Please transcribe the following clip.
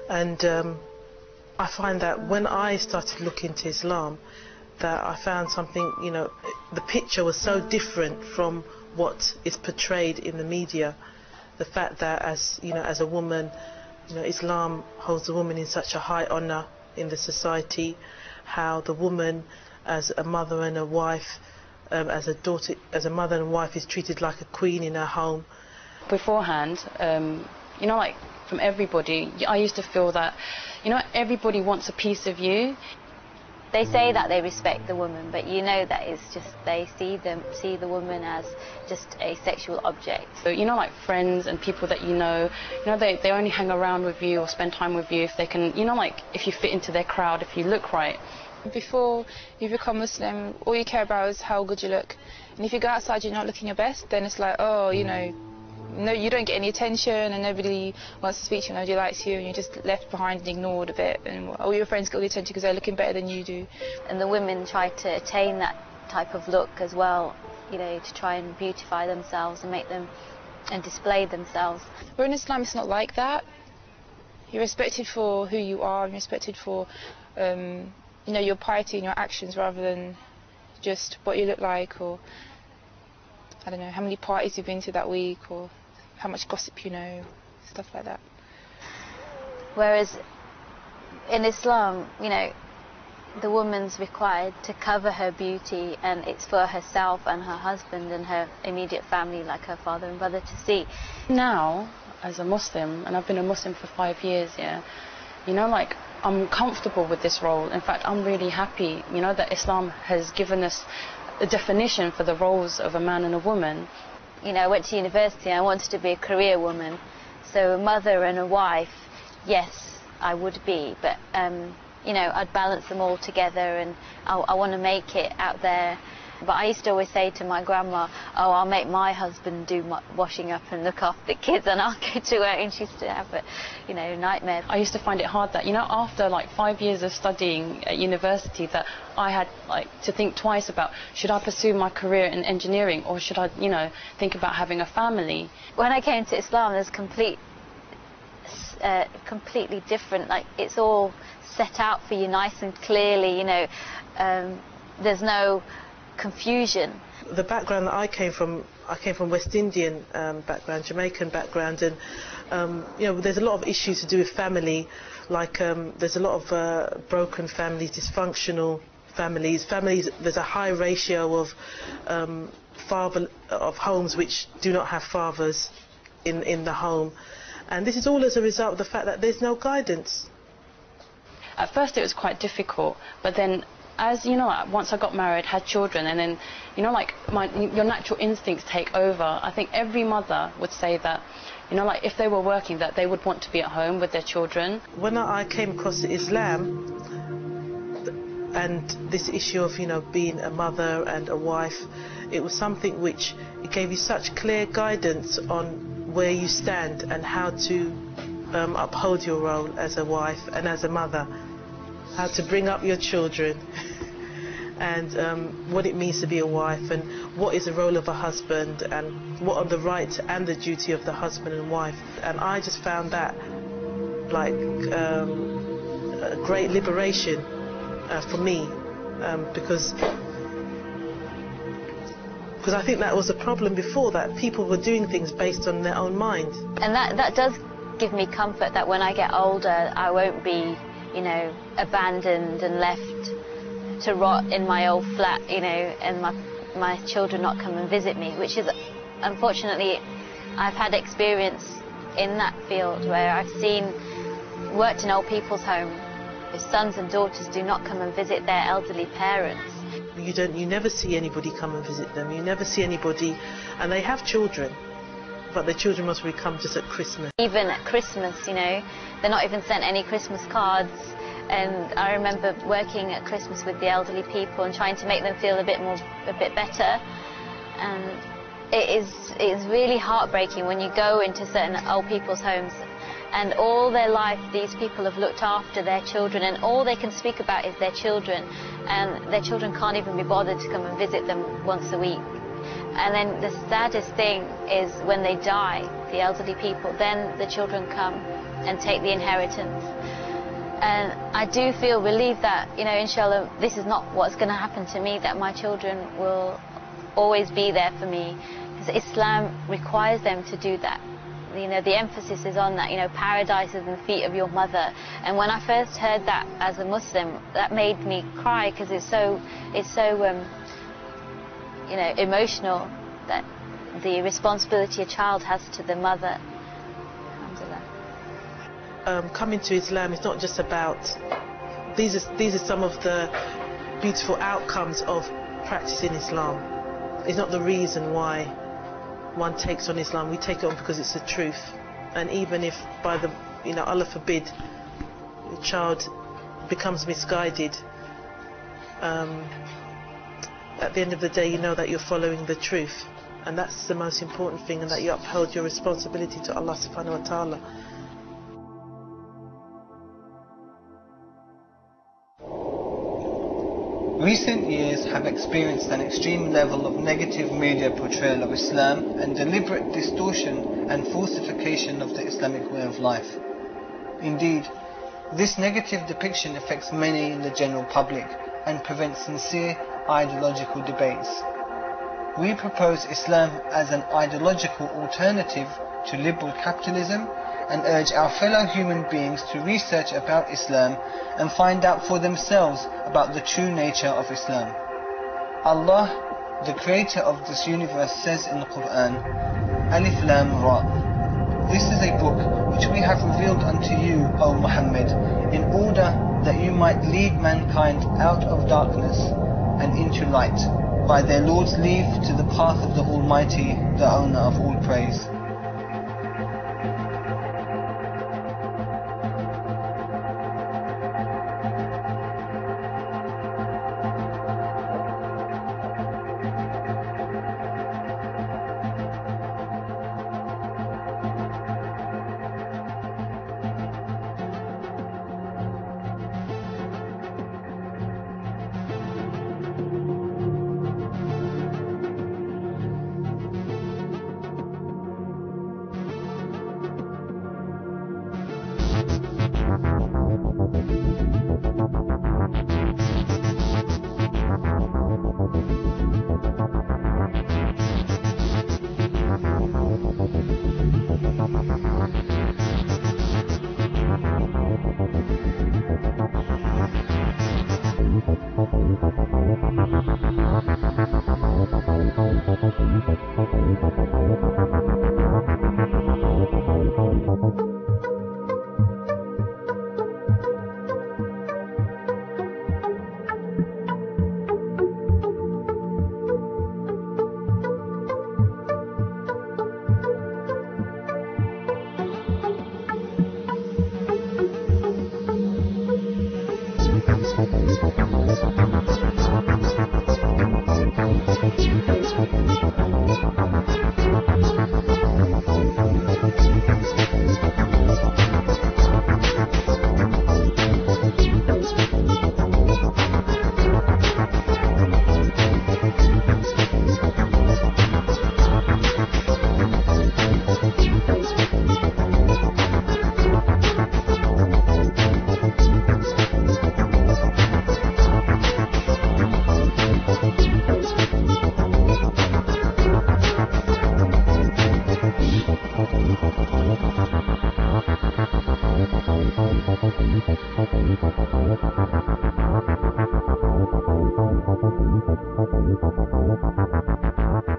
And I find that when I started looking into Islam, that I found something, you know, the picture was so different from what is portrayed in the media. The fact that as a woman, you know, Islam holds the woman in such a high honor in the society, how the woman as a mother and a wife, as a daughter, as a mother and wife, is treated like a queen in her home. Beforehand, you know, like from everybody, I used to feel that, you know, everybody wants a piece of you. They say that they respect the woman, but you know that it's just they see the woman as just a sexual object. So, you know, like friends and people that you know, they only hang around with you or spend time with you if they can, you know, like if you fit into their crowd, if you look right. Before you become Muslim, all you care about is how good you look. And if you go outside you're not looking your best, then it's like, oh, you know, no, you don't get any attention and nobody wants to speak to you, nobody likes you, and you're just left behind and ignored a bit, and all your friends get all the attention because they're looking better than you do. And the women try to attain that type of look as well, you know, to try and beautify themselves and make them and display themselves. But in Islam it's not like that. You're respected for who you are, and you're respected for you know, your piety and your actions rather than just what you look like, or I don't know, how many parties you've been to that week, or how much gossip you know, stuff like that. Whereas in Islam, you know, the woman's required to cover her beauty, and it's for herself and her husband and her immediate family, like her father and brother, to see. Now, as a Muslim, and I've been a Muslim for 5 years, yeah, you know, like, I'm comfortable with this role. In fact, I'm really happy, you know, that Islam has given us a definition for the roles of a man and a woman. You know, I went to university and I wanted to be a career woman. So a mother and a wife, yes, I would be. But, you know, I'd balance them all together, and I want to make it out there. But I used to always say to my grandma, oh, I'll make my husband do my washing up and look after the kids, and I'll go to work. And she used to have a, you know, nightmare. I used to find it hard that, you know, after like 5 years of studying at university, that I had like to think twice about, should I pursue my career in engineering, or should I, you know, think about having a family? When I came to Islam, there's completely different. Like, it's all set out for you nice and clearly. You know, there's no confusion. The background that I came from West Indian background, Jamaican background, and you know, there's a lot of issues to do with family, like there's a lot of broken families, dysfunctional families. There's a high ratio of homes which do not have fathers in the home, and this is all as a result of the fact that there's no guidance. At first it was quite difficult, but then, as you know, once I got married, had children, and then, you know, like your natural instincts take over. I think every mother would say that, you know, like if they were working, that they would want to be at home with their children. When I came across Islam and this issue of, you know, being a mother and a wife, it was something which it gave you such clear guidance on where you stand and how to uphold your role as a wife and as a mother, how to bring up your children, and what it means to be a wife, and what is the role of a husband, and what are the rights and the duty of the husband and wife. And I just found that like a great liberation for me, because I think that was a problem before, that people were doing things based on their own mind. And that does give me comfort that when I get older, I won't be, you know, abandoned and left to rot in my old flat, you know, and my children not come and visit me, which is, unfortunately, I've had experience in that field where I've worked in old people's homes, whose sons and daughters do not come and visit their elderly parents. You never see anybody come and visit them. You never see anybody, and they have children, but their children must really come just at Christmas. Even at Christmas, you know, they're not even sent any Christmas cards. And I remember working at Christmas with the elderly people and trying to make them feel a bit better. And it is really heartbreaking when you go into certain old people's homes, and all their life these people have looked after their children, and all they can speak about is their children, and their children can't even be bothered to come and visit them once a week. And then the saddest thing is when they die, the elderly people, then the children come and take the inheritance. And I do feel relieved that, you know, inshallah, this is not what's going to happen to me, that my children will always be there for me. Because Islam requires them to do that. You know, the emphasis is on that, you know, paradise is in the feet of your mother. And when I first heard that as a Muslim, that made me cry, because it's so you know, emotional, that the responsibility a child has to the mother. Coming to Islam is not just about, these are some of the beautiful outcomes of practicing Islam. It's not the reason why one takes on Islam. We take it on because it's the truth. And even if by the, you know, Allah forbid, the child becomes misguided, at the end of the day you know that you're following the truth, and that's the most important thing, and that you uphold your responsibility to Allah subhanahu wa ta'ala. Recent years have experienced an extreme level of negative media portrayal of Islam and deliberate distortion and falsification of the Islamic way of life. Indeed, this negative depiction affects many in the general public and prevents sincere ideological debates. We propose Islam as an ideological alternative to liberal capitalism and urge our fellow human beings to research about Islam and find out for themselves about the true nature of Islam. Allah, the creator of this universe, says in the Qur'an, Alif Lam Ra. This is a book which we have revealed unto you, O Muhammad, in order that you might lead mankind out of darkness and into light, by their Lord's leave, to the path of the Almighty, the owner of all praise. Thank you.